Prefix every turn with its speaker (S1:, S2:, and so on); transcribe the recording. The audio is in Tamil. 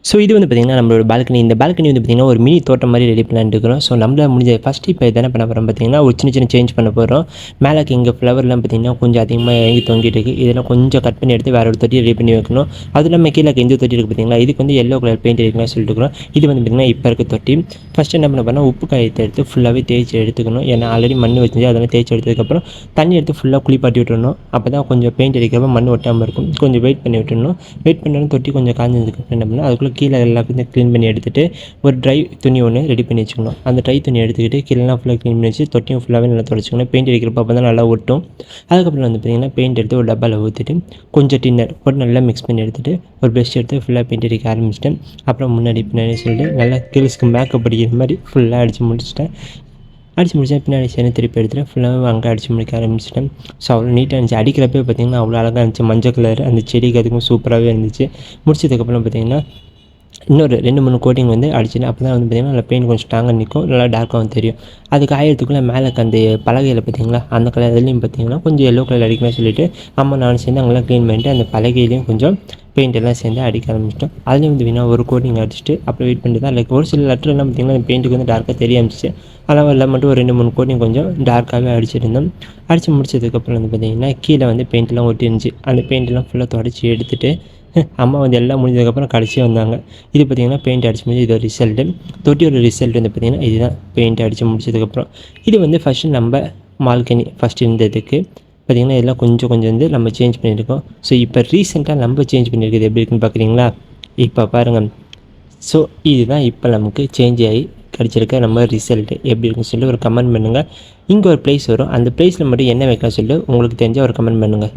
S1: ஸோ இது வந்து பார்த்திங்கன்னா நம்மளோட பால்கனி. இந்த பால்கனி வந்து பார்த்திங்கன்னா ஒரு மினி தோட்டம் மாதிரி ரெடி பண்ணலான்னு இருக்கிறோம். ஸோ நம்மளால் முடிஞ்ச ஃபஸ்ட்டு இப்போ என்ன பண்ண போகிறோம் பார்த்திங்கன்னா ஒரு சின்ன சேஞ்ச் பண்ண போகிறோம். மேலே இங்கே ஃப்ளவர்லாம் பார்த்திங்கன்னா கொஞ்சம் அதிகமாக இறங்கி தொங்கிட்டு இருக்குது. இதெல்லாம் கொஞ்சம் கட் பண்ணி எடுத்து வேறு ஒரு தொட்டி ரெடி பண்ணி வைக்கணும். அது நம்ம கீழே இந்த தொட்டி இருக்குது பார்த்திங்களா, இதுக்கு வந்து எல்லோ கலர் பெயிண்ட் அடிக்கணும்னு சொல்லிட்டு இருக்கிறோம். இது வந்து பார்த்திங்கன்னா இப்போ இருக்க தொட்டி. ஃபஸ்ட்டு என்ன பண்ண போகிறோம்னா உப்பு காயத்தை எடுத்து ஃபுல்லாகவே தேய்ச்சி எடுத்துக்கணும். ஏன்னா ஆல்ரெடி மண் வச்சு அதெல்லாம் தேய்ச்சி எடுத்ததுக்கப்புறம் தண்ணி எடுத்து ஃபுல்லாக குளிப்பாட்டி விட்டுடணும். அப்போ தான் கொஞ்சம் பெயிண்ட் அடிக்கிறப்ப மண் ஒட்டாமல் இருக்கும். கொஞ்சம் வெயிட் பண்ணி விட்டுடணும். வெயிட் பண்ணணும். தொட்டி கொஞ்சம் காஞ்சதுக்கப்புறம் என்ன பண்ணணும், அதுக்குள்ளே கீழே எல்லாத்தையும் க்ளீன் பண்ணி எடுத்துகிட்டு ஒரு ட்ரை துணி ஒன்று ரெடி பண்ணி வச்சுக்கணும். அந்த ட்ரை துணி எடுத்துக்கிட்டு கீழெல்லாம் ஃபுல்லாக க்ளீன் பண்ணி வச்சு தொட்டியும் ஃபுல்லாகவே நல்லா துடைச்சிக்கணும். பெயிண்ட் அடிக்கிறப்ப அப்போ தான் நல்லா ஒட்டும். அதுக்கப்புறம் வந்து பார்த்திங்கன்னா பெயிண்ட் எடுத்து ஒரு டப்பாவில் ஊற்றிட்டு கொஞ்சம் டின்னர் போட்டு நல்லா மிக்ஸ் பண்ணி எடுத்துகிட்டு ஒரு ப்ரெஷ் எடுத்து ஃபுல்லாக பெயிண்ட் அடிக்க ஆரம்பிச்சிட்டேன். அப்புறம் முன்னாடி பின்னாடி சொல்லிட்டு நல்லா கேர்ள்ஸ்க்கு மேக்கப் அடிக்கிற மாதிரி ஃபுல்லாக அடித்து முடிச்சிட்டேன். அடித்து முடிச்சா பின்னாடி சேர்ந்து திருப்பி எடுத்துகிட்டு ஃபுல்லாக அங்கே அடித்து முடிக்க ஆரம்பிச்சிட்டேன். ஸோ அவ்வளோ நீட்டாக இருந்துச்சு. அடிக்கிறப்பே பார்த்திங்கன்னா அவ்வளோ அழகாக இருந்துச்சு. மஞ்சள் கலர் அந்த செடிக்கு அதுக்கும் சூப்பராகவே இருந்துச்சு. முடிச்சதுக்கப்புறம் பார்த்திங்கன்னா இன்னொரு 2-3 கோட்டிங் வந்து அடிச்சிட்டேன். அப்போ தான் வந்து பார்த்திங்கன்னா நல்லா பெயிண்ட் கொஞ்சம் ஸ்ட்ராங்காக நிற்கும், நல்லா டார்க்காகவும் தெரியும். அதுக்கு ஆயிரத்துக்குள்ளே மேலே அந்த பலகையில் பார்த்திங்களா அந்த கலர் இதுலேயும் பார்த்திங்கன்னா கொஞ்சம் எல்லோ கலர் அடிக்கணும்னு சொல்லிவிட்டு அம்மா நானும் சேர்ந்து அங்கெல்லாம் க்ளீன் பண்ணிட்டு அந்த பலகையிலையும் கொஞ்சம் பெயிண்ட் எல்லாம் சேர்ந்து அடிக்க ஆரம்பிச்சிட்டோம். அதுலேயும் வந்து வீணா ஒரு கோட்டிங் அடிச்சுட்டு அப்புறம் வெயிட் பண்ணிட்டு தான் லைக் ஒரு சில லெட்டர்லாம் பார்த்திங்கன்னா அந்த பெயிண்ட்டுக்கு வந்து டார்க்காக தெரிய ஆரம்பிச்சிச்சு. அதெல்லாம் எல்லாம் மட்டும் ஒரு 2-3 கோட்டிங் கொஞ்சம் டார்க்காகவே அடிச்சிருந்தோம். அடித்து முடிச்சதுக்கப்புறம் வந்து பார்த்திங்கன்னா கீழே வந்து பெயிண்ட்லாம் ஒட்டிருந்துச்சு. அந்த பெயிண்ட்லாம் ஃபுல்லாக தொடச்சி எடுத்துகிட்டு அம்மா வந்து எல்லாம் முடிஞ்சதுக்கப்புறம் கடைசியாக வந்தாங்க. இது பார்த்திங்கன்னா பெயிண்ட் அடித்து முடிஞ்சு இது ஒரு ரிசல்ட்டு. தொட்டியோட ரிசல்ட் வந்து பார்த்திங்கன்னா இதுதான் பெயிண்ட் அடித்து முடிச்சதுக்கப்புறம். இது வந்து ஃபஸ்ட்டு நம்ம பால்கனி ஃபஸ்ட்டு இருந்ததுக்கு பார்த்திங்கன்னா இதெல்லாம் கொஞ்சம் வந்து நம்ம சேஞ்ச் பண்ணியிருக்கோம். ஸோ இப்போ ரீசெண்டாக நம்ம சேஞ்ச் பண்ணியிருக்கிறது எப்படி இருக்குன்னு பார்க்குறீங்களா? இப்போ பாருங்கள். ஸோ இதுதான் இப்போ நமக்கு சேஞ்ச் ஆகி கிடச்சிருக்க நம்ம ரிசல்ட்டு எப்படி இருக்குன்னு சொல்லி ஒரு கமெண்ட் பண்ணுங்கள். இங்கே ஒரு ப்ளேஸ் வரும். அந்த ப்ளேஸில் மட்டும் என்ன வைக்கலாம் சொல்லி உங்களுக்கு தெரிஞ்சால் ஒரு கமெண்ட் பண்ணுங்கள்.